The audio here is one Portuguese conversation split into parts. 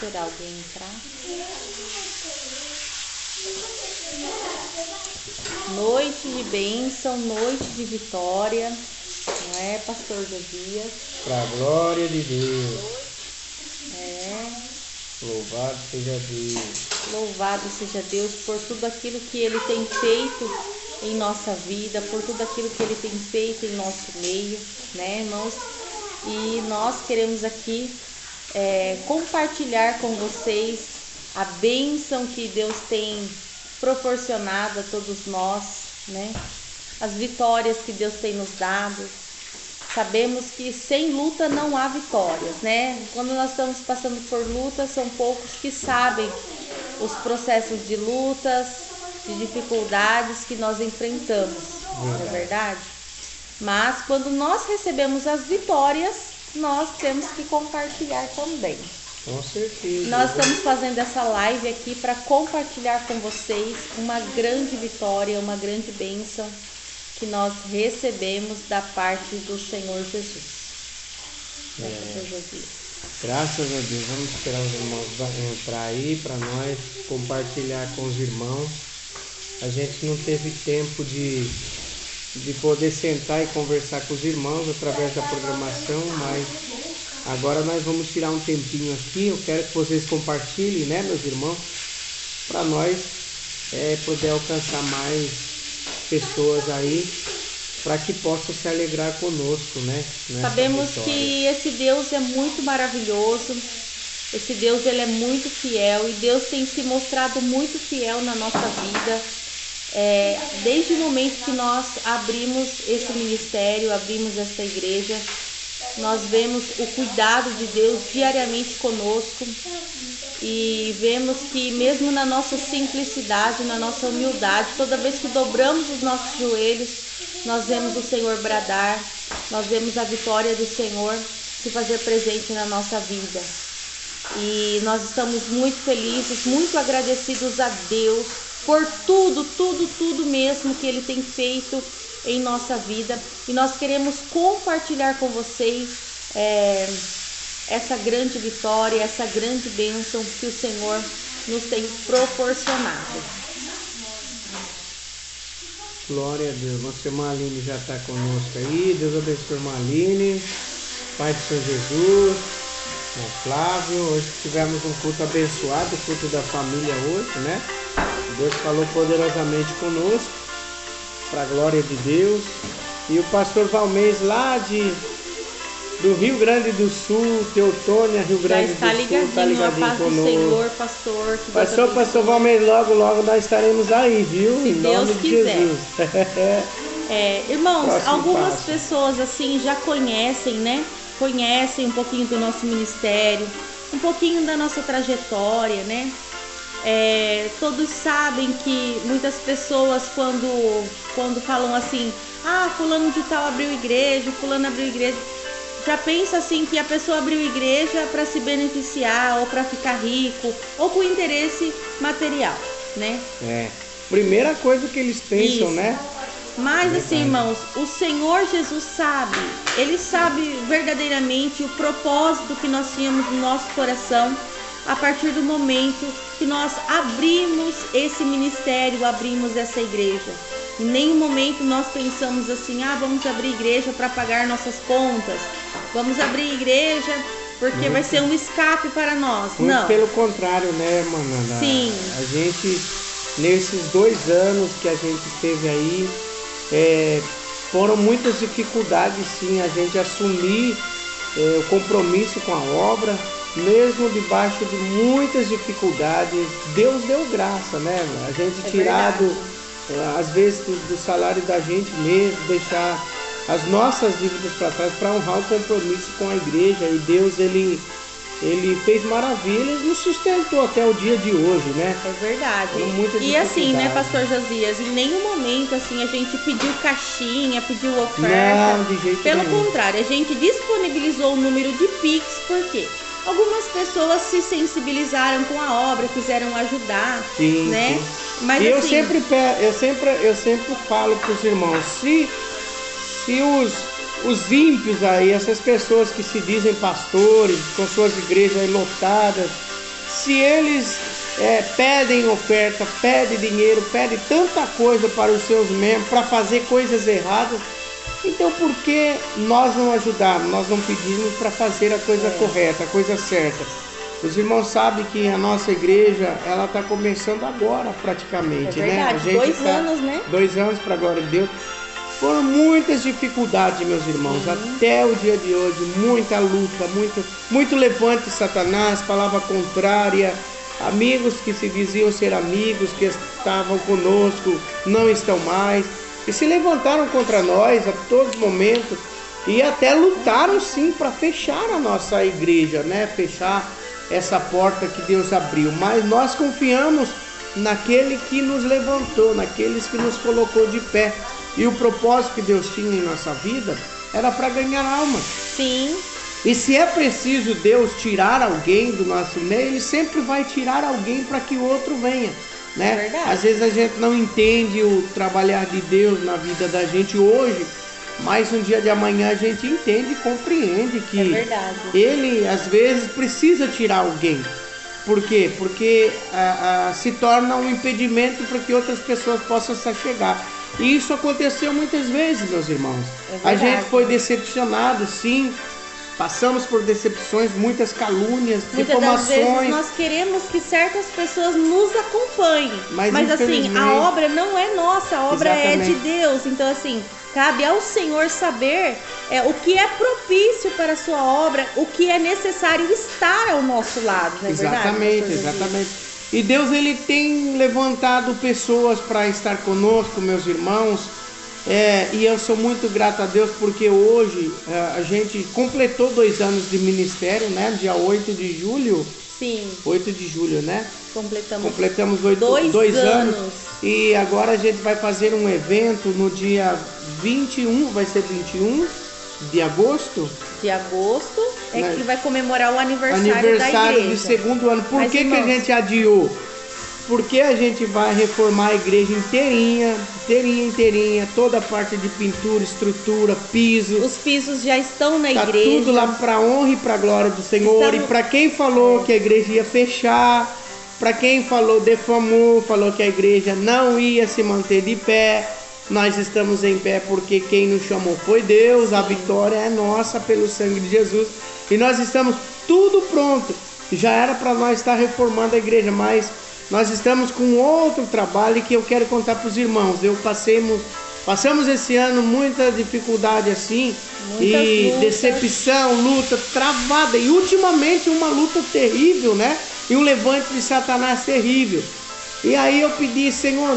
esperar alguém entrar. Noite de bênção, noite de vitória, não é, pastor Josias? Para a glória de Deus. É. Louvado seja Deus. Louvado seja Deus por tudo aquilo que Ele tem feito em nossa vida, por tudo aquilo que Ele tem feito em nosso meio, né, irmãos? E nós queremos aqui compartilhar com vocês a bênção que Deus tem proporcionado a todos nós, né? As vitórias que Deus tem nos dado. Sabemos que sem luta não há vitórias, né? Quando nós estamos passando por lutas, são poucos que sabem os processos de lutas, de dificuldades que nós enfrentamos, não é verdade? Mas quando nós recebemos as vitórias, nós temos que compartilhar também. Com certeza. Nós estamos fazendo essa live aqui para compartilhar com vocês uma grande vitória, uma grande bênção que nós recebemos da parte do Senhor Jesus. Graças a Deus. Vamos esperar os irmãos entrar aí para nós compartilhar com os irmãos. A gente não teve tempo de poder sentar e conversar com os irmãos através da programação, mas agora nós vamos tirar um tempinho aqui. Eu quero que vocês compartilhem, né, meus irmãos, para nós poder alcançar mais pessoas aí, para que possam se alegrar conosco, né? Sabemos que esse Deus é muito maravilhoso, esse Deus ele é muito fiel, e Deus tem se mostrado muito fiel na nossa vida, desde o momento que nós abrimos esse ministério, abrimos essa igreja. Nós vemos o cuidado de Deus diariamente conosco e vemos que mesmo na nossa simplicidade, na nossa humildade, toda vez que dobramos os nossos joelhos, nós vemos o Senhor bradar, nós vemos a vitória do Senhor se fazer presente na nossa vida. E nós estamos muito felizes, muito agradecidos a Deus por tudo mesmo que Ele tem feito em nossa vida, e nós queremos compartilhar com vocês essa grande vitória, essa grande bênção que o Senhor nos tem proporcionado. Glória a Deus. Nossa irmã Aline já está conosco aí. Deus abençoe a irmã Aline, Pai do Senhor Jesus, irmão Flávio. Hoje tivemos um culto abençoado, o culto da família hoje, né? Deus falou poderosamente conosco, para a glória de Deus. E o pastor Valmez lá do Rio Grande do Sul, Teutônia, Rio Grande do Sul, está ligadinho a paz conosco. Do Senhor, pastor. Pastor Valmez, logo nós estaremos aí, viu? Se em Deus nome quiser. De Jesus. Irmãos, Próximo algumas passo. pessoas assim já conhecem, né? Conhecem um pouquinho do nosso ministério, um pouquinho da nossa trajetória, né? Todos sabem que muitas pessoas quando falam assim, fulano de tal abriu igreja, fulano abriu igreja, já pensa assim que a pessoa abriu igreja para se beneficiar, ou para ficar rico, ou com interesse material, né? Primeira coisa que eles pensam, Isso. né? Mas assim, irmãos, o Senhor Jesus sabe, Ele sabe verdadeiramente o propósito que nós tínhamos no nosso coração a partir do momento que nós abrimos esse ministério, abrimos essa igreja. Em nenhum momento nós pensamos assim, vamos abrir igreja para pagar nossas contas, vamos abrir igreja porque vai ser um escape para nós. Muito Não. pelo contrário, né, Mananda? Sim. A gente, nesses 2 anos que a gente esteve aí, foram muitas dificuldades, sim, a gente assumir o compromisso com a obra, mesmo debaixo de muitas dificuldades. Deus deu graça, né? A gente tirado, às vezes, do salário da gente mesmo, deixar as nossas dívidas para trás para honrar o compromisso com a igreja. E Deus, ele fez maravilhas e nos sustentou até o dia de hoje, né? É verdade. E assim, né, pastor Josias, em nenhum momento assim a gente pediu caixinha, pediu oferta. Não, de jeito Pelo nenhum. contrário, a gente disponibilizou o número de Pix, por quê? Algumas pessoas se sensibilizaram com a obra, quiseram ajudar, sim, né? Sim. Mas e assim, eu sempre falo para os irmãos, se os ímpios aí, essas pessoas que se dizem pastores, com suas igrejas aí lotadas, se eles pedem oferta, pedem dinheiro, pedem tanta coisa para os seus membros, para fazer coisas erradas, então por que nós não ajudarmos, nós não pedimos para fazer a coisa correta, a coisa certa? Os irmãos sabem que a nossa igreja, ela está começando agora praticamente, é verdade, né? A gente 2 anos, né? 2 anos, para a glória de Deus. Foram muitas dificuldades, meus irmãos, até o dia de hoje, muita luta, muito levante de Satanás, palavra contrária, amigos que se diziam ser amigos, que estavam conosco, não estão mais, e se levantaram contra nós a todo momento, e até lutaram sim para fechar a nossa igreja, né? Fechar essa porta que Deus abriu, mas nós confiamos naquele que nos levantou, naqueles que nos colocou de pé. E o propósito que Deus tinha em nossa vida era para ganhar almas. Sim. E se é preciso Deus tirar alguém do nosso meio, Ele sempre vai tirar alguém para que o outro venha, né? É verdade. Às vezes a gente não entende o trabalhar de Deus na vida da gente hoje, mas um dia de amanhã a gente entende e compreende que Ele às vezes precisa tirar alguém. Por quê? Porque se torna um impedimento para que outras pessoas possam se chegar. E isso aconteceu muitas vezes, meus irmãos. A gente foi decepcionado, sim. Passamos por decepções, muitas calúnias, muitas difamações. Das vezes nós queremos que certas pessoas nos acompanhem. Mas assim, a obra não é nossa, a obra é de Deus. Então assim, cabe ao Senhor saber o que é propício para a sua obra, o que é necessário estar ao nosso lado, não é exatamente, verdade? Exatamente. E Deus, Ele tem levantado pessoas para estar conosco, meus irmãos, e eu sou muito grato a Deus porque hoje a gente completou 2 anos de ministério, né? Dia 8 de julho. Sim. 8 de julho, né? Completamos 2 anos. E agora a gente vai fazer um evento no dia 21, vai ser 21 de agosto. De agosto né? Que vai comemorar o aniversário da igreja. De 2º ano. Por que a gente adiou? Porque a gente vai reformar a igreja inteirinha, toda a parte de pintura, estrutura, piso. Os pisos já estão na igreja. Tudo lá para honra e para glória do Senhor. E para quem falou que a igreja ia fechar, para quem defamou, falou que a igreja não ia se manter de pé, nós estamos em pé porque quem nos chamou foi Deus. Sim. A vitória é nossa pelo sangue de Jesus. E nós estamos tudo pronto. Já era para nós estar reformando a igreja, mas nós estamos com outro trabalho que eu quero contar para os irmãos. Passamos esse ano muita dificuldade assim, e lutas. Decepção, luta travada, e ultimamente uma luta terrível, né? E um levante de Satanás terrível. E aí eu pedi, Senhor,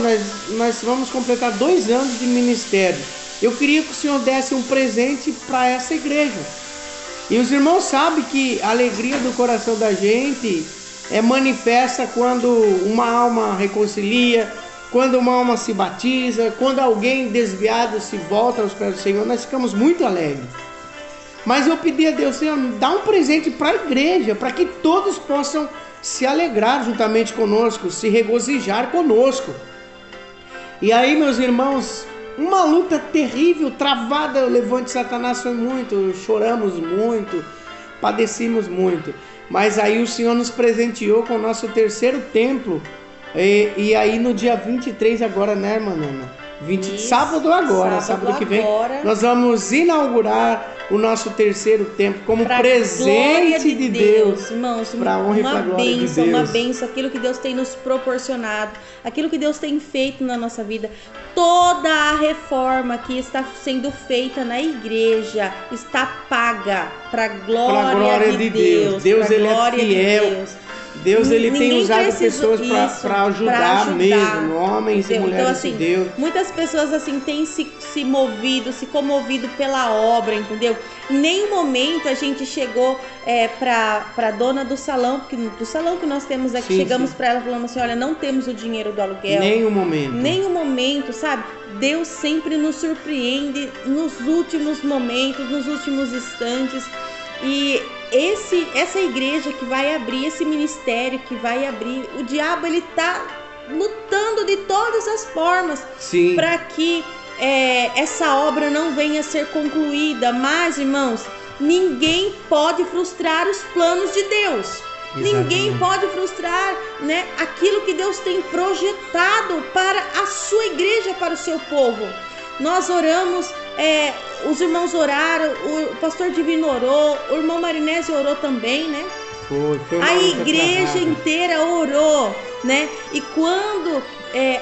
nós vamos completar 2 anos de ministério. Eu queria que o Senhor desse um presente para essa igreja. E os irmãos sabem que a alegria do coração da gente manifesta quando uma alma reconcilia, quando uma alma se batiza, quando alguém desviado se volta aos pés do Senhor, nós ficamos muito alegres. Mas eu pedi a Deus, Senhor, dá um presente para a igreja, para que todos possam se alegrar juntamente conosco, se regozijar conosco. E aí, meus irmãos, uma luta terrível, travada, o levante de Satanás foi muito, choramos muito, padecemos muito. Mas aí o Senhor nos presenteou com o nosso 3º templo. E aí no dia 23 agora, né, irmã Ana? Sábado que vem, nós vamos inaugurar o nosso 3º templo como presente de Deus. Irmãos, para honra e para glória de Deus. Uma bênção, aquilo que Deus tem nos proporcionado, aquilo que Deus tem feito na nossa vida. Toda a reforma que está sendo feita na igreja está paga para a glória de Deus. Deus, Ele é fiel. Deus, Ele tem usado pessoas para ajudar mesmo, homens, entendeu? E mulheres, então, assim, de Deus. Muitas pessoas assim têm se comovido pela obra, entendeu? Em nenhum momento a gente chegou para dona do salão, do salão que nós temos aqui, chegamos para ela falando assim, olha, não temos o dinheiro do aluguel. Nenhum momento, sabe? Deus sempre nos surpreende nos últimos momentos, nos últimos instantes. E essa igreja que vai abrir, esse ministério que vai abrir, o diabo ele tá lutando de todas as formas para que essa obra não venha a ser concluída. Mas, irmãos, ninguém pode frustrar os planos de Deus. Ninguém pode frustrar, né, aquilo que Deus tem projetado para a sua igreja, para o seu povo. Nós oramos, os irmãos oraram, o pastor Divino orou, o irmão Marinese orou também, né? Foi a igreja inteira orou, né? E quando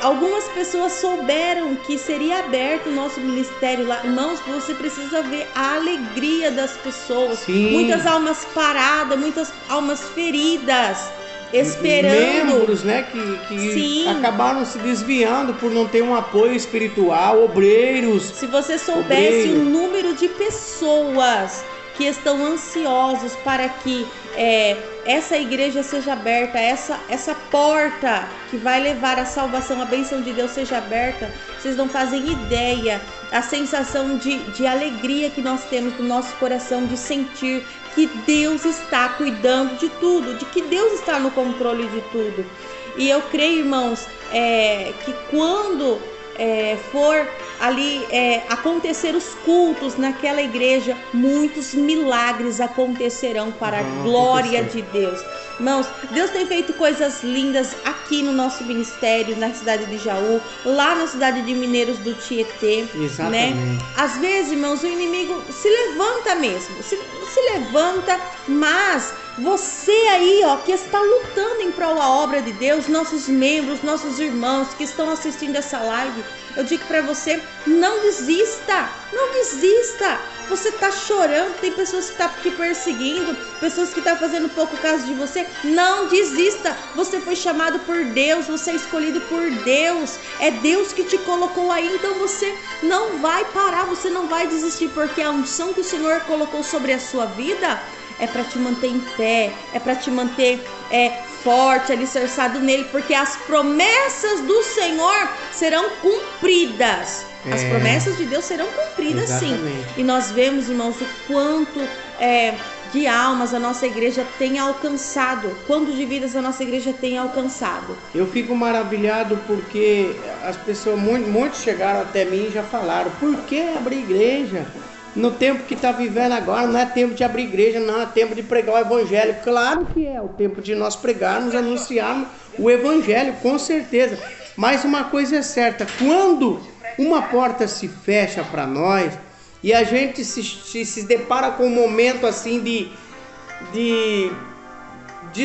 algumas pessoas souberam que seria aberto o nosso ministério lá, irmãos, você precisa ver a alegria das pessoas. Sim. Muitas almas paradas, muitas almas feridas, esperando. Membros, né, que acabaram se desviando por não ter um apoio espiritual, obreiros. Se você soubesse o número de pessoas que estão ansiosos para que essa igreja seja aberta, essa porta que vai levar a salvação, a bênção de Deus seja aberta, vocês não fazem ideia a sensação de alegria que nós temos no nosso coração, de sentir que Deus está cuidando de tudo, de que Deus está no controle de tudo. E eu creio, irmãos, que quando for ali acontecer os cultos naquela igreja, muitos milagres acontecerão para a glória de Deus. Irmãos, Deus tem feito coisas lindas aqui no nosso ministério, na cidade de Jaú, lá na cidade de Mineiros do Tietê. Exatamente. Né? Às vezes, irmãos, o inimigo se levanta mesmo, se levanta, mas você aí, ó, que está lutando em prol da obra de Deus, nossos membros, nossos irmãos que estão assistindo essa live, eu digo para você, não desista, não desista. Você está chorando, tem pessoas que estão te perseguindo, pessoas que estão fazendo pouco caso de você. Não desista, você foi chamado por Deus, você é escolhido por Deus, é Deus que te colocou aí, então você não vai parar, você não vai desistir, porque a unção que o Senhor colocou sobre a sua vida é para te manter em pé, é para te manter forte, alicerçado nele, porque as promessas do Senhor serão cumpridas. As promessas de Deus serão cumpridas, sim. E nós vemos, irmãos, o quanto de almas a nossa igreja tem alcançado, quanto de vidas a nossa igreja tem alcançado. Eu fico maravilhado porque as pessoas, muitos chegaram até mim e já falaram: por que abrir igreja? No tempo que está vivendo agora, não é tempo de abrir igreja, não, é tempo de pregar o evangelho. Claro que é o tempo de nós pregarmos, anunciarmos o evangelho, com certeza. Mas uma coisa é certa, quando uma porta se fecha para nós e a gente se depara com um momento assim de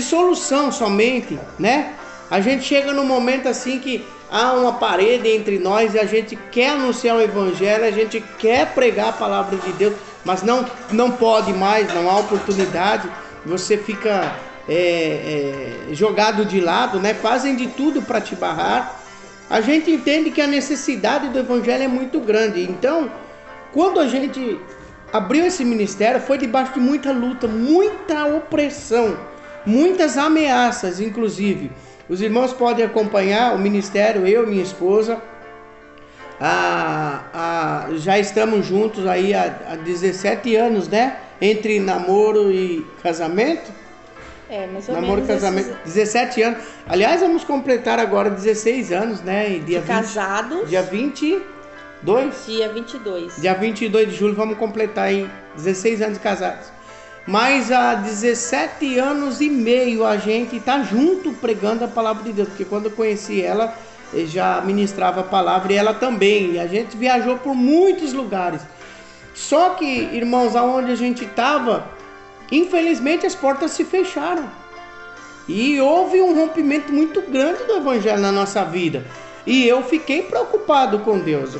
solução somente, né? A gente chega num momento assim que há uma parede entre nós e a gente quer anunciar o evangelho, a gente quer pregar a palavra de Deus, mas não pode mais, não há oportunidade, você fica jogado de lado, né? Fazem de tudo para te barrar. A gente entende que a necessidade do evangelho é muito grande. Então, quando a gente abriu esse ministério, foi debaixo de muita luta, muita opressão, muitas ameaças, inclusive. Os irmãos podem acompanhar o ministério, eu e minha esposa. Já estamos juntos aí há 17 anos, né? Entre namoro e casamento. Mais ou namoro, menos. casamento, 17 anos. Aliás, vamos completar agora 16 anos, né? E dia 20, casados. Dia 22? Dia 22. Dia 22 de julho vamos completar aí 16 anos casados. Mas há 17 anos e meio a gente está junto pregando a palavra de Deus. Porque quando eu conheci ela, eu já ministrava a palavra e ela também. E a gente viajou por muitos lugares. Só que, irmãos, aonde a gente estava, infelizmente as portas se fecharam. E houve um rompimento muito grande do evangelho na nossa vida. E eu fiquei preocupado com Deus.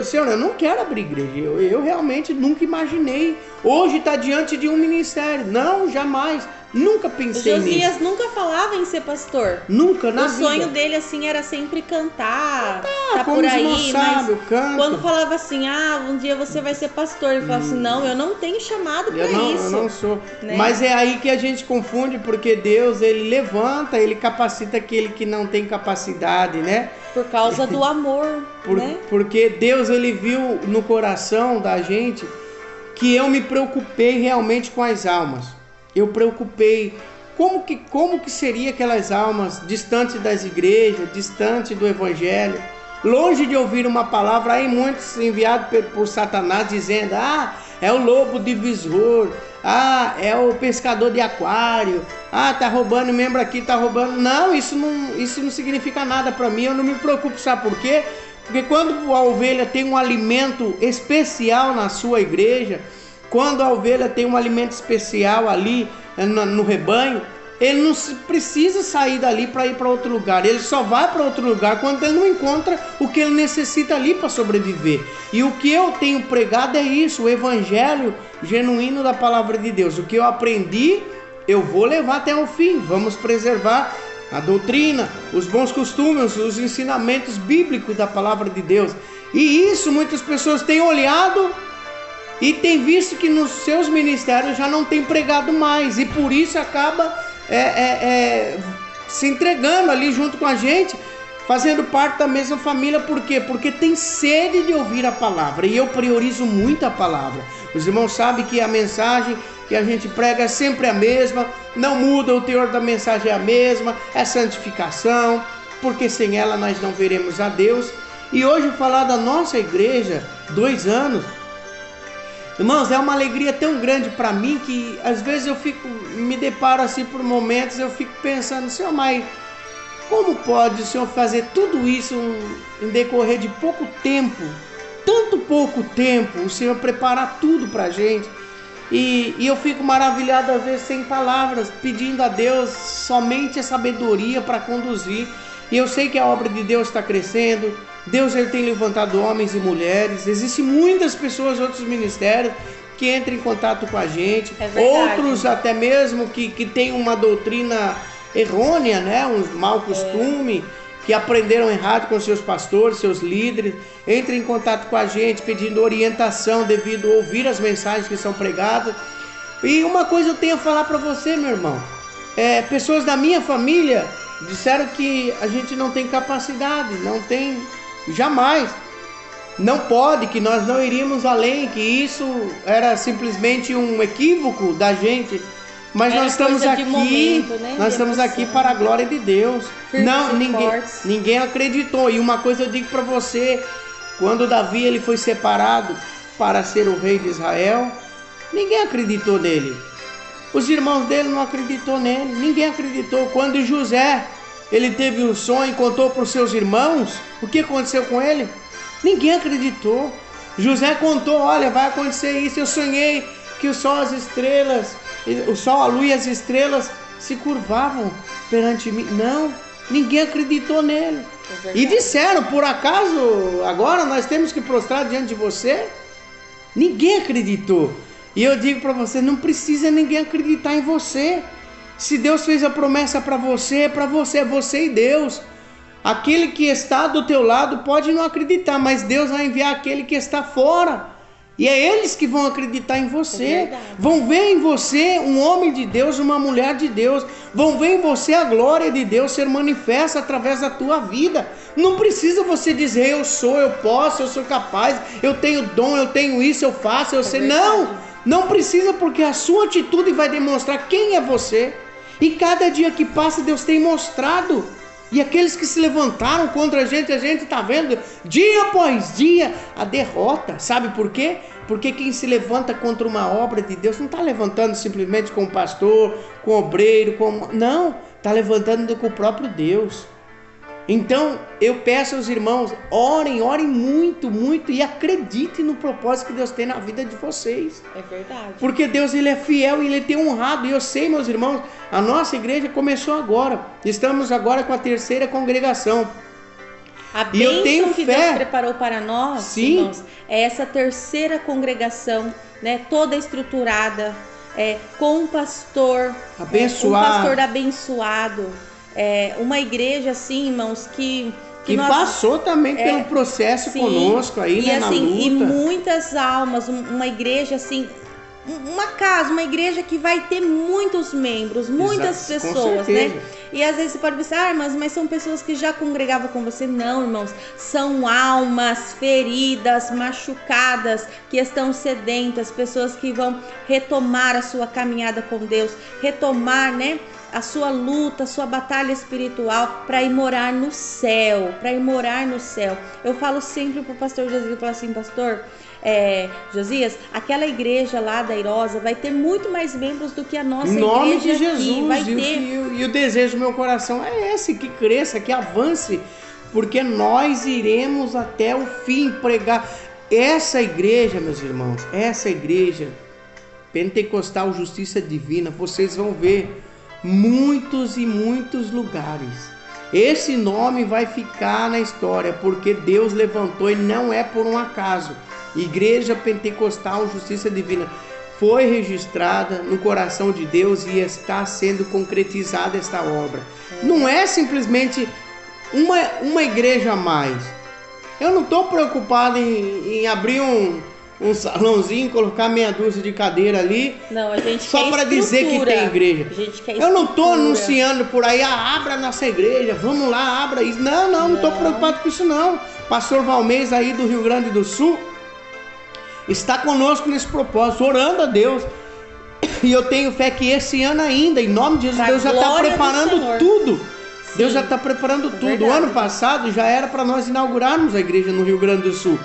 Senhor, eu não quero abrir igreja. Eu realmente nunca imaginei hoje estar diante de um ministério. Não, jamais. Nunca pensei nisso. Josias nunca falava em ser pastor. Nunca, na vida. O sonho dele, assim, era sempre cantar. Tá por aí, sabe, mas quando falava assim, um dia você vai ser pastor, ele falava assim, não, eu não tenho chamado pra isso. Eu não sou. Né? Mas é aí que a gente confunde, porque Deus, ele levanta, ele capacita aquele que não tem capacidade, né? Por causa do amor, né? Porque Deus, ele viu no coração da gente que eu me preocupei realmente com as almas. Eu preocupei como que seria aquelas almas distante das igrejas, distante do evangelho, longe de ouvir uma palavra. Aí muitos enviados por Satanás dizendo: é o lobo divisor, é o pescador de aquário, tá roubando membro aqui, tá roubando. Não, isso não significa nada para mim, eu não me preocupo, sabe por quê? Porque quando a ovelha tem um alimento especial na sua igreja, quando a ovelha tem um alimento especial ali no rebanho, ele não precisa sair dali para ir para outro lugar. Ele só vai para outro lugar quando ele não encontra o que ele necessita ali para sobreviver. E o que eu tenho pregado é isso, o evangelho genuíno da palavra de Deus. O que eu aprendi, eu vou levar até o fim. Vamos preservar a doutrina, os bons costumes, os ensinamentos bíblicos da palavra de Deus. E isso muitas pessoas têm olhado e têm visto que nos seus ministérios já não tem pregado mais, e por isso acaba se entregando ali junto com a gente, fazendo parte da mesma família. Por quê? Porque tem sede de ouvir a palavra, e eu priorizo muito a palavra. Os irmãos sabem que a mensagem que a gente prega é sempre a mesma, não muda, o teor da mensagem é a mesma, é santificação, porque sem ela nós não veremos a Deus. E hoje falar da nossa igreja, 2 anos, irmãos, é uma alegria tão grande para mim que às vezes eu me deparo assim por momentos, eu fico pensando, Senhor, mas como pode o Senhor fazer tudo isso em decorrer de pouco tempo, tanto pouco tempo, o Senhor preparar tudo para a gente? E eu fico maravilhado às vezes sem palavras, pedindo a Deus somente a sabedoria para conduzir. E eu sei que a obra de Deus está crescendo. Deus, ele tem levantado homens e mulheres. Existem muitas pessoas, outros ministérios que entram em contato com a gente. Outros até mesmo que têm uma doutrina errônea, né? Um mau costume, que aprenderam errado com seus pastores, seus líderes. Entram em contato com a gente pedindo orientação devido a ouvir as mensagens que são pregadas. E uma coisa eu tenho a falar para você, meu irmão. Pessoas da minha família disseram que a gente não tem capacidade, não tem, jamais, não pode, que nós não iríamos além, que isso era simplesmente um equívoco da gente. Mas nós estamos aqui, momento, né? Nós estamos aqui para a glória de Deus. Não, ninguém acreditou. E uma coisa eu digo para você, quando Davi ele foi separado para ser o rei de Israel, ninguém acreditou nele. Os irmãos dele não acreditou nele, ninguém acreditou. Quando José ele teve um sonho e contou para os seus irmãos, o que aconteceu com ele? Ninguém acreditou. José contou, olha, vai acontecer isso, eu sonhei que o sol, as estrelas, o sol, a lua e as estrelas se curvavam perante mim. Não, ninguém acreditou nele. E disseram, por acaso agora nós temos que prostrar diante de você? Ninguém acreditou. E eu digo para você, não precisa ninguém acreditar em você. Se Deus fez a promessa para você, é você e Deus. Aquele que está do teu lado pode não acreditar, mas Deus vai enviar aquele que está fora. E é eles que vão acreditar em você. Vão ver em você um homem de Deus, uma mulher de Deus. Vão ver em você a glória de Deus ser manifesta através da tua vida. Não precisa você dizer, eu sou, eu posso, eu sou capaz, eu tenho dom, eu tenho isso, eu faço, eu sei. Não precisa, porque a sua atitude vai demonstrar quem é você. E cada dia que passa, Deus tem mostrado. E aqueles que se levantaram contra a gente está vendo dia após dia a derrota. Sabe por quê? Porque quem se levanta contra uma obra de Deus não está levantando simplesmente com o pastor, com o obreiro, não, está levantando com o próprio Deus. Então eu peço aos irmãos, orem muito, muito, e acreditem no propósito que Deus tem na vida de vocês. É verdade. Porque Deus ele é fiel e ele tem honrado. E eu sei, meus irmãos, a nossa igreja começou agora. Estamos agora com a 3ª congregação. A bênção que Deus preparou para nós, sim, irmãos, é essa 3ª congregação, né, toda estruturada, com um pastor abençoado, um pastor abençoado. Uma igreja assim, irmãos, que nós, passou também pelo processo, sim, conosco aí, né, assim, na luta. E muitas almas, uma igreja assim, uma igreja que vai ter muitos membros, muitas pessoas, né? E às vezes você pode pensar, mas são pessoas que já congregavam com você. Não, irmãos, são almas feridas, machucadas, que estão sedentas, pessoas que vão retomar a sua caminhada com Deus, retomar, né, a sua luta, a sua batalha espiritual para ir morar no céu, Eu falo sempre pro pastor Jesus, eu falo assim, pastor, Josias, aquela igreja lá da Irosa vai ter muito mais membros do que a nossa igreja. Em nome de Jesus, aqui. Vai ter... E o desejo do meu coração é esse, que cresça, que avance, porque nós iremos até o fim pregar. Essa igreja, meus irmãos, essa igreja Pentecostal Justiça Divina, vocês vão ver muitos e muitos lugares. Esse nome vai ficar na história, porque Deus levantou e não é por um acaso. Igreja Pentecostal Justiça Divina foi registrada no coração de Deus e está sendo concretizada esta obra. Não é simplesmente uma igreja a mais. Eu não estou preocupado em abrir um salãozinho, colocar meia dúzia de cadeira ali, não, a gente só para dizer que tem igreja. Eu não estou anunciando por aí, abra a nossa igreja, vamos lá, abra isso. Não estou preocupado com isso não. Pastor Valmez aí do Rio Grande do Sul está conosco nesse propósito, orando a Deus. E eu tenho fé que esse ano ainda, em nome de Jesus, Deus já está preparando tudo. Sim. Deus já está preparando tudo. Verdade. O ano passado já era para nós inaugurarmos a igreja no Rio Grande do Sul.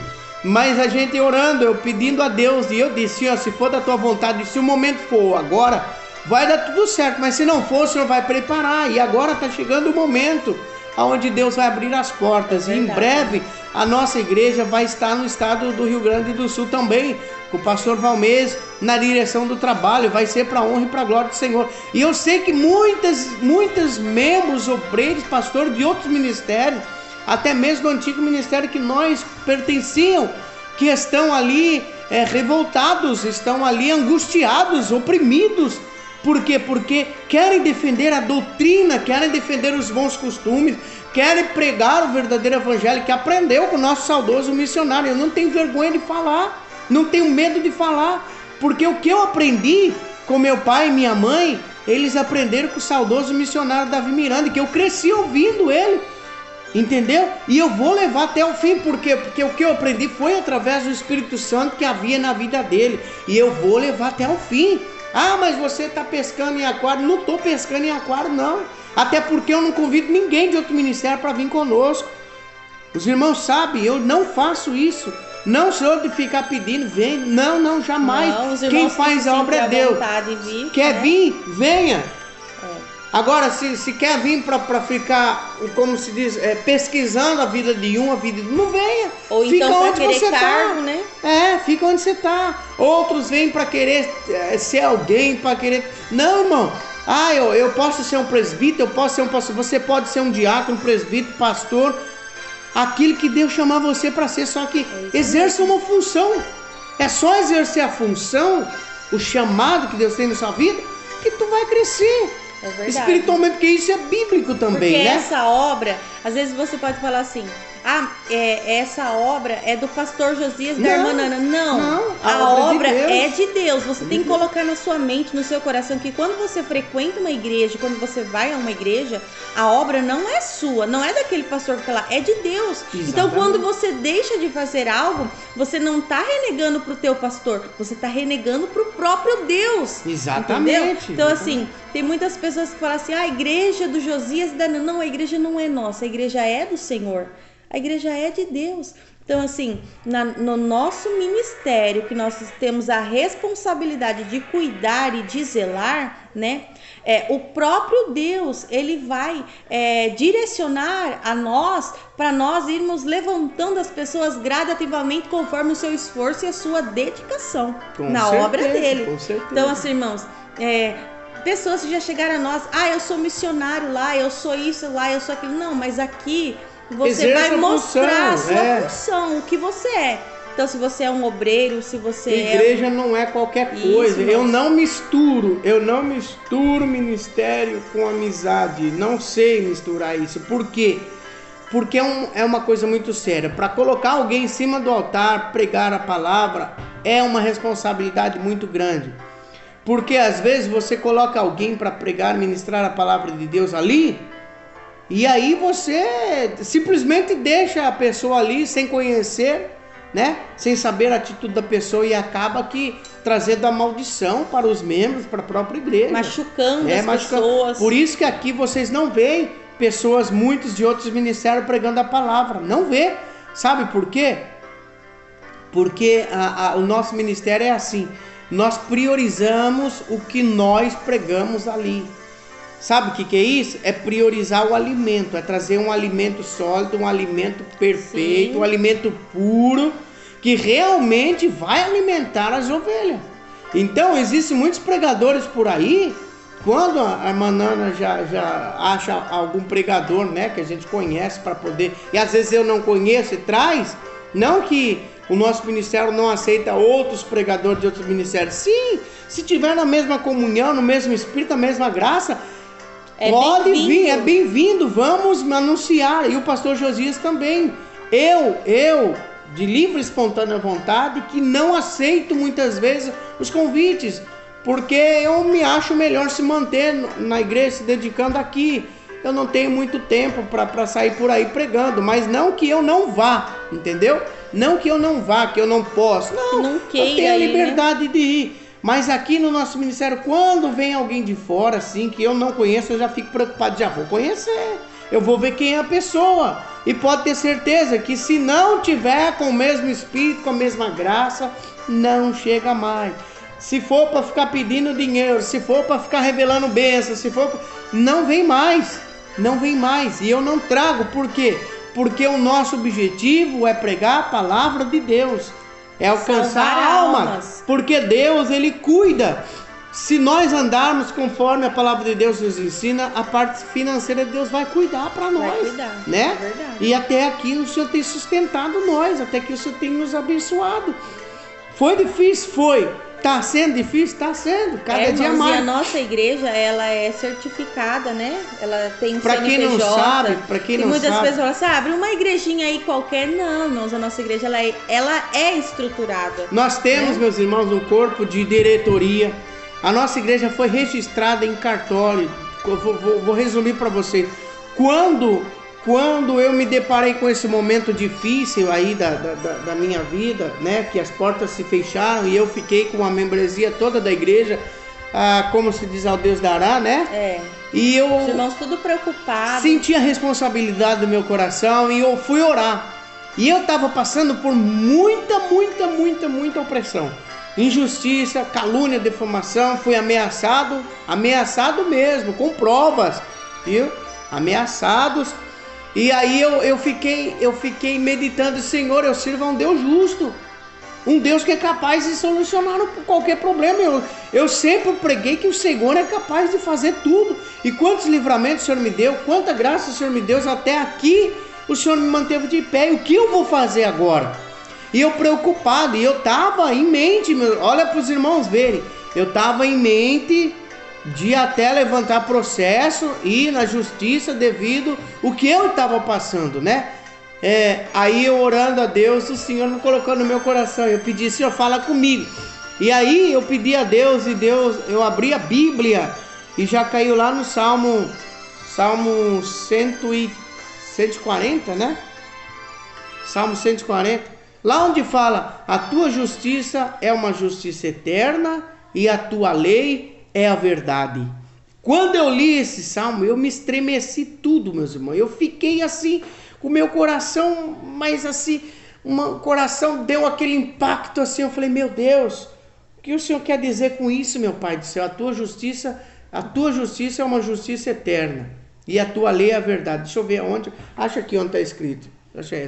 Mas a gente orando, eu pedindo a Deus, e eu disse, ó, se for da tua vontade, se o momento for agora, vai dar tudo certo, mas se não for, o Senhor vai preparar, e agora está chegando o momento onde Deus vai abrir as portas, e em breve a nossa igreja vai estar no estado do Rio Grande do Sul também, com o pastor Valmez na direção do trabalho, vai ser para a honra e para a glória do Senhor. E eu sei que muitos membros, obreiros, pastores de outros ministérios, até mesmo do antigo ministério que nós pertenciam, que estão ali revoltados, estão ali angustiados, oprimidos. Por quê? Porque querem defender a doutrina, querem defender os bons costumes, querem pregar o verdadeiro evangelho que aprendeu com o nosso saudoso missionário. Eu não tenho vergonha de falar, não tenho medo de falar, porque o que eu aprendi com meu pai e minha mãe, eles aprenderam com o saudoso missionário Davi Miranda, que eu cresci ouvindo ele. Entendeu? E eu vou levar até o fim, porque o que eu aprendi foi através do Espírito Santo que havia na vida dele, e eu vou levar até o fim. Ah, mas você está pescando em aquário? Não estou pescando em aquário não, até porque eu não convido ninguém de outro ministério para vir conosco. Os irmãos sabem, eu não faço isso. Não sou de ficar pedindo, vem, não, jamais. Não, quem faz a obra é Deus. Vir, quer vir? Venha. Agora, se quer vir para ficar, como se diz, pesquisando a vida de um, a vida de não, venha. Ou fica então onde você cargo, tá. Né? Fica onde você está. Outros vêm para querer ser alguém, para querer... Não, irmão. Eu posso ser um presbítero, eu posso ser um pastor. Você pode ser um diácono, presbítero, pastor. Aquilo que Deus chamar você para ser, só que exerça uma função. É só exercer a função, o chamado que Deus tem na sua vida, que tu vai crescer. É verdade. Espiritualmente, porque isso é bíblico também, porque né? Essa obra, às vezes você pode falar assim, essa obra é do pastor Josias da irmã Nana. Não, a obra é de Deus. Você tem que colocar na sua mente, no seu coração, que quando você frequenta uma igreja, quando você vai a uma igreja, a obra não é sua, não é daquele pastor que está lá, é de Deus. Exatamente. Então, quando você deixa de fazer algo, você não está renegando para o teu pastor, você está renegando para o próprio Deus. Exatamente. Entendeu? Então, assim, tem muitas pessoas que falam assim, a igreja do Josias da Nana. Não, a igreja não é nossa, a igreja é do Senhor. A igreja é de Deus. Então, assim, no nosso ministério, que nós temos a responsabilidade de cuidar e de zelar, né? O próprio Deus, ele vai direcionar a nós, para nós irmos levantando as pessoas gradativamente conforme o seu esforço e a sua dedicação na obra dele. Com certeza. Então, assim, irmãos, pessoas que já chegaram a nós, eu sou missionário lá, eu sou isso lá, eu sou aquilo. Não, mas aqui você vai mostrar a sua função, o que você é. Então, se você é um obreiro, se você igreja não é qualquer coisa. Isso, eu não misturo ministério com amizade. Não sei misturar isso. Por quê? Porque é uma coisa muito séria. Para colocar alguém em cima do altar, pregar a palavra, é uma responsabilidade muito grande. Porque às vezes você coloca alguém para pregar, ministrar a palavra de Deus ali, e aí você simplesmente deixa a pessoa ali sem conhecer, né? Sem saber a atitude da pessoa, e acaba que trazendo a maldição para os membros, para a própria igreja. Machucando as pessoas. Por isso que aqui vocês não veem pessoas, muitos de outros ministérios pregando a palavra. Não vê. Sabe por quê? Porque o nosso ministério é assim, nós priorizamos o que nós pregamos ali. Sabe o que é isso? É priorizar o alimento, é trazer um alimento sólido, um alimento perfeito, um alimento puro, que realmente vai alimentar as ovelhas. Então, existem muitos pregadores por aí, quando a irmã Nana já acha algum pregador, né, que a gente conhece para poder, e às vezes eu não conheço e traz, não que o nosso ministério não aceita outros pregadores de outros ministérios. Sim, se tiver na mesma comunhão, no mesmo espírito, na mesma graça, pode vir, é bem-vindo, vamos anunciar. E o pastor Josias também. Eu, de livre e espontânea vontade, que não aceito muitas vezes os convites, porque eu me acho melhor se manter na igreja, se dedicando aqui. Eu não tenho muito tempo para sair por aí pregando, mas não que eu não vá, entendeu? Não que eu não vá, que eu não posso. Não, eu tenho a liberdade de ir. Mas aqui no nosso ministério, quando vem alguém de fora, assim, que eu não conheço, eu já fico preocupado, já vou conhecer. Eu vou ver quem é a pessoa. E pode ter certeza que se não tiver com o mesmo espírito, com a mesma graça, não chega mais. Se for para ficar pedindo dinheiro, se for para ficar revelando bênçãos, se for... não vem mais. Não vem mais. E eu não trago. Por quê? Porque o nosso objetivo é pregar a palavra de Deus. É alcançar almas. Porque Deus, Ele cuida. Se nós andarmos conforme a palavra de Deus nos ensina, a parte financeira de Deus vai cuidar para nós. Vai cuidar, né? É verdade. E até aqui o Senhor tem sustentado nós. Até que o Senhor tem nos abençoado. Foi difícil? Foi. Está sendo difícil? Está sendo, cada dia mais. E a nossa igreja, ela é certificada, né? Ela tem um CNPJ. Para quem não sabe, e muitas pessoas falam assim, abre uma igrejinha aí qualquer. Não, irmãos, a nossa igreja, ela é estruturada. Nós temos, meus irmãos, um corpo de diretoria. A nossa igreja foi registrada em cartório. Vou resumir para vocês. Quando eu me deparei com esse momento difícil aí da minha vida, né, que as portas se fecharam e eu fiquei com a membresia toda da igreja, como se diz, ao Deus dará, né? E eu, os irmãos tudo preocupados, senti a responsabilidade do meu coração e eu fui orar. E eu estava passando por muita opressão, injustiça, calúnia, difamação. Fui ameaçado mesmo, com provas, viu? Ameaçados. E aí eu fiquei meditando, Senhor, eu sirvo a um Deus justo, um Deus que é capaz de solucionar qualquer problema. Eu sempre preguei que o Senhor é capaz de fazer tudo. E quantos livramentos o Senhor me deu, quanta graça o Senhor me deu, até aqui o Senhor me manteve de pé. E o que eu vou fazer agora? E eu preocupado, e eu estava em mente, olha para os irmãos verem, eu estava em mente de até levantar processo e ir na justiça devido o que eu estava passando, né? Aí eu orando a Deus, o Senhor me colocou no meu coração, eu pedi, Senhor, fala comigo. E aí eu pedi a Deus, e Deus, eu abri a Bíblia e já caiu lá no Salmo 140, né? Salmo 140, lá onde fala, a tua justiça é uma justiça eterna e a tua lei é a verdade. Quando eu li esse salmo, eu me estremeci tudo, meus irmãos. Eu fiquei assim, com o meu coração, mas assim, o coração deu aquele impacto assim. Eu falei, meu Deus, o que o Senhor quer dizer com isso, meu Pai do céu? A tua justiça é uma justiça eterna e a tua lei é a verdade. Deixa eu ver aonde, acho aqui onde está escrito.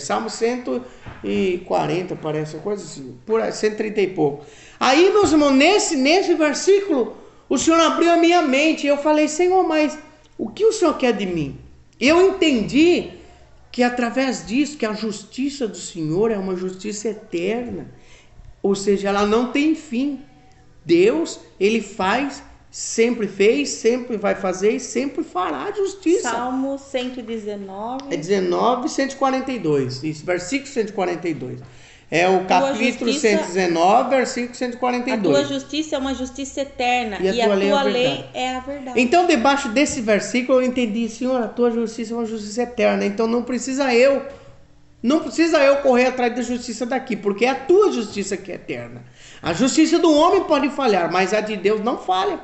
Salmo 140, parece, coisa assim, por aí, 130 e pouco. Aí, meus irmãos, nesse versículo, o Senhor abriu a minha mente e eu falei, Senhor, mas o que o Senhor quer de mim? Eu entendi que através disso, que a justiça do Senhor é uma justiça eterna, ou seja, ela não tem fim. Deus, Ele faz, sempre fez, sempre vai fazer e sempre fará justiça. Salmo 119. É 19, 142, isso, versículo 142. É o capítulo 119, versículo 142. A tua justiça é uma justiça eterna e a tua lei é a verdade. Então, debaixo desse versículo, eu entendi, Senhor, a tua justiça é uma justiça eterna. Então, não precisa eu correr atrás da justiça daqui, porque é a tua justiça que é eterna. A justiça do homem pode falhar, mas a de Deus não falha.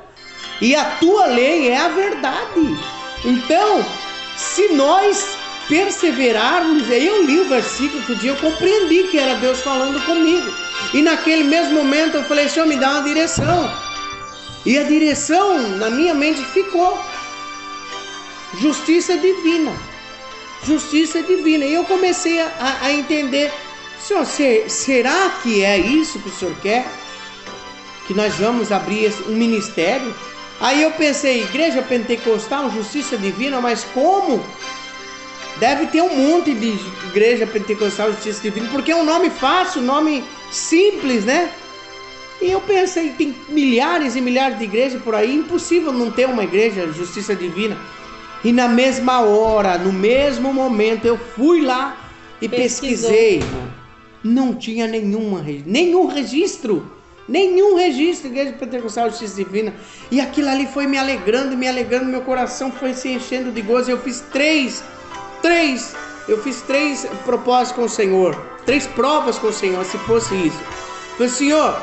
E a tua lei é a verdade. Então, se nós perseverarmos. Eu li o versículo outro dia, eu compreendi que era Deus falando comigo. E naquele mesmo momento eu falei, Senhor, me dá uma direção. E a direção na minha mente ficou: justiça divina. Justiça divina. E eu comecei a entender, Senhor, será que é isso que o Senhor quer? Que nós vamos abrir um ministério? Aí eu pensei, igreja pentecostal, justiça divina, mas como? Deve ter um monte de igreja pentecostal, justiça divina, porque é um nome fácil, um nome simples, né? E eu pensei, tem milhares e milhares de igrejas por aí, impossível não ter uma igreja justiça divina. E na mesma hora, no mesmo momento, eu fui lá e pesquisei. Não tinha nenhum registro, igreja pentecostal justiça divina. E aquilo ali foi me alegrando, meu coração foi se enchendo de gozo. Eu fiz três propósitos com o Senhor, 3 provas com o Senhor, se fosse isso. Falei, Senhor,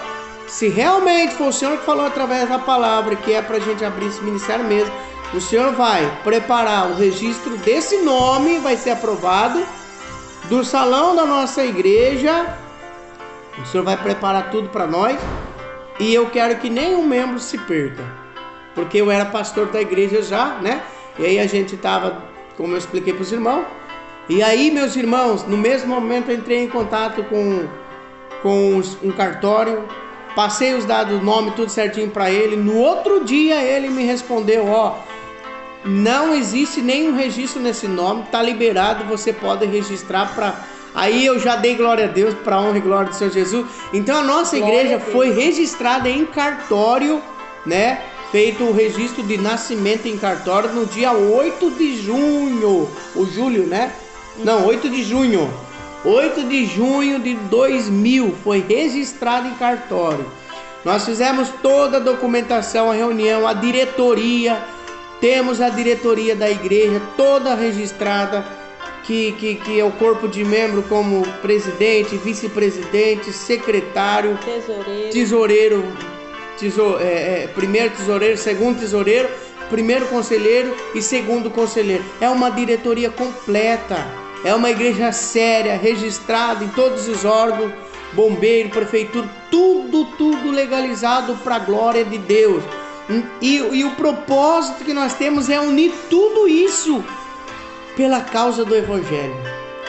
se realmente for o Senhor que falou através da palavra, que é pra gente abrir esse ministério mesmo, o Senhor vai preparar o registro desse nome, vai ser aprovado, do salão da nossa igreja. O Senhor vai preparar tudo para nós. E eu quero que nenhum membro se perca, porque eu era pastor da igreja já, né? E aí a gente estava, como eu expliquei para os irmãos. E aí, meus irmãos, no mesmo momento eu entrei em contato com um cartório, passei os dados, o nome, tudo certinho para ele. No outro dia ele me respondeu, não existe nenhum registro nesse nome, tá liberado, você pode registrar para... Aí eu já dei glória a Deus, para a honra e glória do Senhor Jesus. Então a nossa igreja foi registrada em cartório, né? Feito o registro de nascimento em cartório no dia 8 de junho, o julho, né? Não, 8 de junho. 8 de junho de 2000 foi registrado em cartório. Nós fizemos toda a documentação, a reunião, a diretoria. Temos a diretoria da igreja toda registrada, que é o corpo de membro como presidente, vice-presidente, secretário, tesoureiro, primeiro tesoureiro, segundo tesoureiro, primeiro conselheiro e segundo conselheiro. É uma diretoria completa, é uma igreja séria, registrada em todos os órgãos, bombeiro, prefeitura, tudo legalizado para a glória de Deus. E o propósito que nós temos é unir tudo isso pela causa do Evangelho.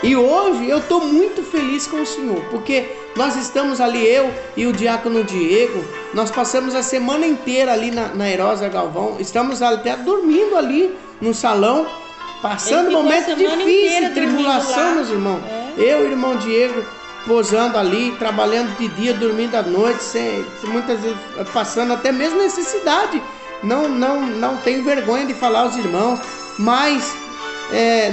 E hoje eu estou muito feliz com o Senhor, porque nós estamos ali, eu e o diácono Diego, nós passamos a semana inteira ali na Herosa Galvão, estamos até dormindo ali no salão, passando momentos difíceis, tribulação, meus irmãos. Eu e o irmão Diego posando ali, trabalhando de dia, dormindo à noite, muitas vezes passando até mesmo necessidade. Não tenho vergonha de falar aos irmãos, mas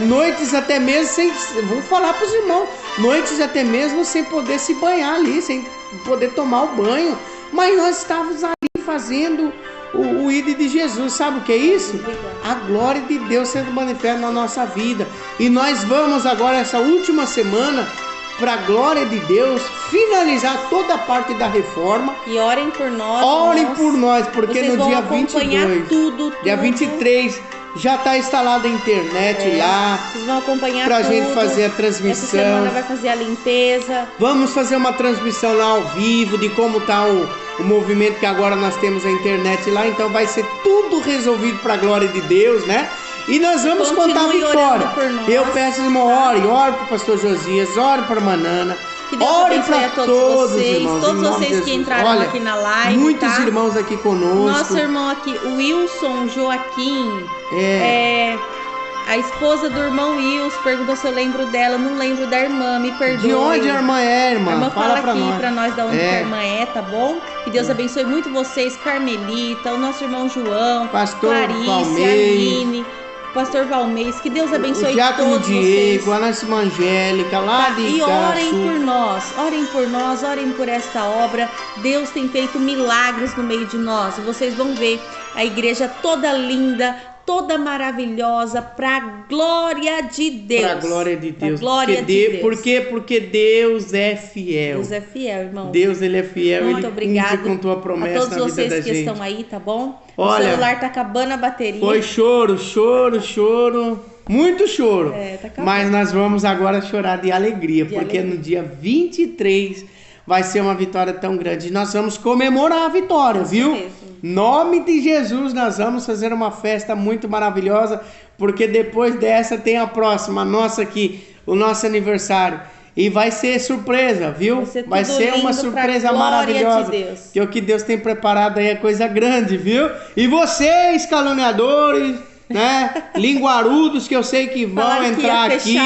noites até mesmo vou falar para os irmãos, noites até mesmo sem poder se banhar ali, sem poder tomar o banho, mas nós estávamos ali fazendo o ID de Jesus. Sabe o que é isso? A glória de Deus sendo manifesta na nossa vida. E nós vamos agora, essa última semana, para a glória de Deus, finalizar toda a parte da reforma. E orem por nós. Orem por nós, porque no dia 22, dia 23, já está instalada a internet lá. Vocês vão acompanhar pra gente fazer a transmissão. Essa semana vai fazer a limpeza. Vamos fazer uma transmissão lá ao vivo de como está o movimento, que agora nós temos a internet lá. Então vai ser tudo resolvido para a glória de Deus, né? E nós vamos contar a vitória. Eu peço, irmão, ore para o pastor Josias, ore para a Manana. Ore para todos vocês, irmãos, todos vocês que entraram aqui na live. Muitos irmãos aqui conosco. Nosso irmão aqui, o Wilson Joaquim, a esposa do irmão Wilson, perguntou se eu lembro dela. Não lembro da irmã, me perdoe. De onde a irmã é, irmã? A irmã fala aqui para nós de onde a irmã tá bom? Que Deus abençoe muito vocês, Carmelita, o nosso irmão João, pastor Clarice, Aline, pastor Valmês, que Deus abençoe todos Diego, vocês. A nossa irmã Angélica, lá de E orem por nós, orem por esta obra. Deus tem feito milagres no meio de nós. Vocês vão ver a igreja toda linda, toda maravilhosa para a glória de Deus. Para a glória de Deus. Glória de Deus. Por quê? Porque Deus é fiel. Deus é fiel, irmão. Deus, ele é fiel. Muito ele obrigado cumpre com tua promessa a todos na vida vocês da que gente. estão aí, tá bom? Olha, o celular tá acabando a bateria. Foi choro, muito choro. Tá acabando. Mas nós vamos agora chorar de alegria, porque no dia 23 vai ser uma vitória tão grande. Nós vamos comemorar a vitória, viu? Mesmo. Nome de Jesus, nós vamos fazer uma festa muito maravilhosa, porque depois dessa tem a próxima, a nossa aqui, o nosso aniversário. E vai ser surpresa, viu? Vai ser uma surpresa maravilhosa. Que o que Deus tem preparado aí é coisa grande, viu? E vocês, caluniadores, né? Linguarudos, que eu sei que vão entrar aqui,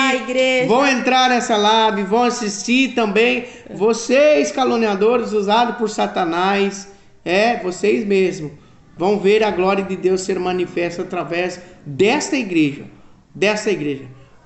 vão entrar nessa live, vão assistir também. Vocês, caluniadores, usados por Satanás, vocês mesmos, vão ver a glória de Deus ser manifesta através desta igreja.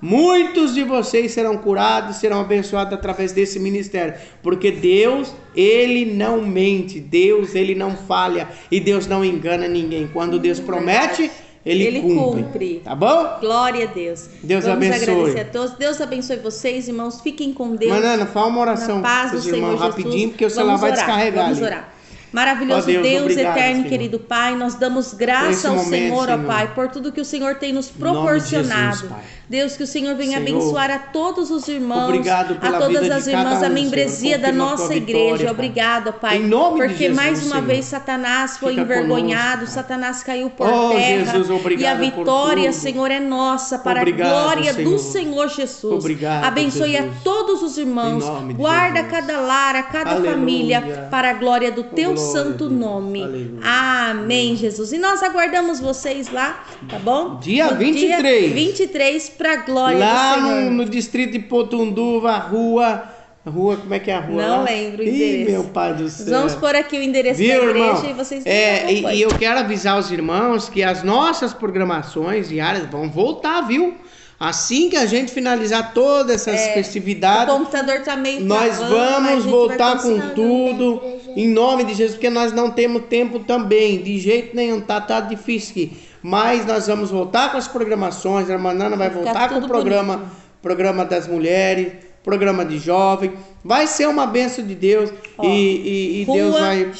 Muitos de vocês serão curados, serão abençoados através desse ministério, porque Deus, ele não mente, Deus, ele não falha e Deus não engana ninguém. Quando Deus promete, ele cumpre. Tá bom? Glória a Deus. Deus Vamos abençoe. agradecer a todos. Deus abençoe vocês, irmãos. Fiquem com Deus. Manana, fala uma oração para os irmãos rapidinho, porque o celular vai descarregar. Vamos orar. Maravilhoso Deus obrigado, eterno, Senhor. Querido Pai, nós damos graça ao Senhor, ó Pai, por tudo que o Senhor tem nos proporcionado. Jesus, Deus, que o Senhor venha abençoar a todos os irmãos, a todas as irmãs, a membresia da nossa igreja. Obrigado, Pai, porque mais uma vez Satanás foi envergonhado, Satanás caiu por terra, Jesus, e a vitória, Senhor, é nossa, para a glória do Senhor Jesus. Abençoe a todos os irmãos, guarda cada lar, cada família, para a glória do Teu santo nome. Aleluia. Amém, Jesus. E nós aguardamos vocês lá, tá bom? Dia 23. Dia 23 para glória lá do Senhor. No distrito de Potunduva, rua, como é que é a rua? Não lembro o endereço. Meu Pai do céu. Vamos pôr aqui o endereço da igreja, irmão? E vocês e eu quero avisar os irmãos que as nossas programações diárias vão voltar, viu? Assim que a gente finalizar todas essas festividades, o computador tá meio nós vamos voltar com tudo, em nome de Jesus, porque nós não temos tempo também, de jeito nenhum, tá difícil aqui. Mas nós vamos voltar com as programações, a irmã Nana vai voltar com o programa das mulheres, programa de jovem, vai ser uma bênção de Deus. E Deus vai...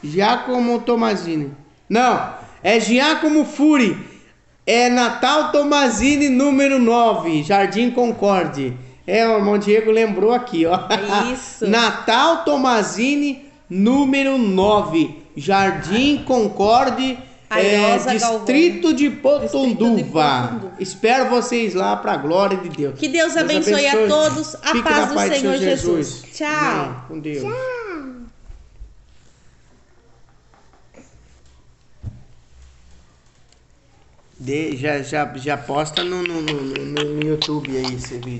Giacomo Tomazini. Não, é Giacomo Furi. É Natal Tomazini, número 9, Jardim Concorde. O irmão Diego lembrou aqui, ó. Isso. Natal Tomazini, número 9, Jardim Concorde, distrito de Potunduva. Espero vocês lá para a glória de Deus. Que Deus abençoe a todos. A paz do Senhor Jesus. Tchau. Amém. Com Deus. Tchau. Já posta no YouTube aí esse vídeo.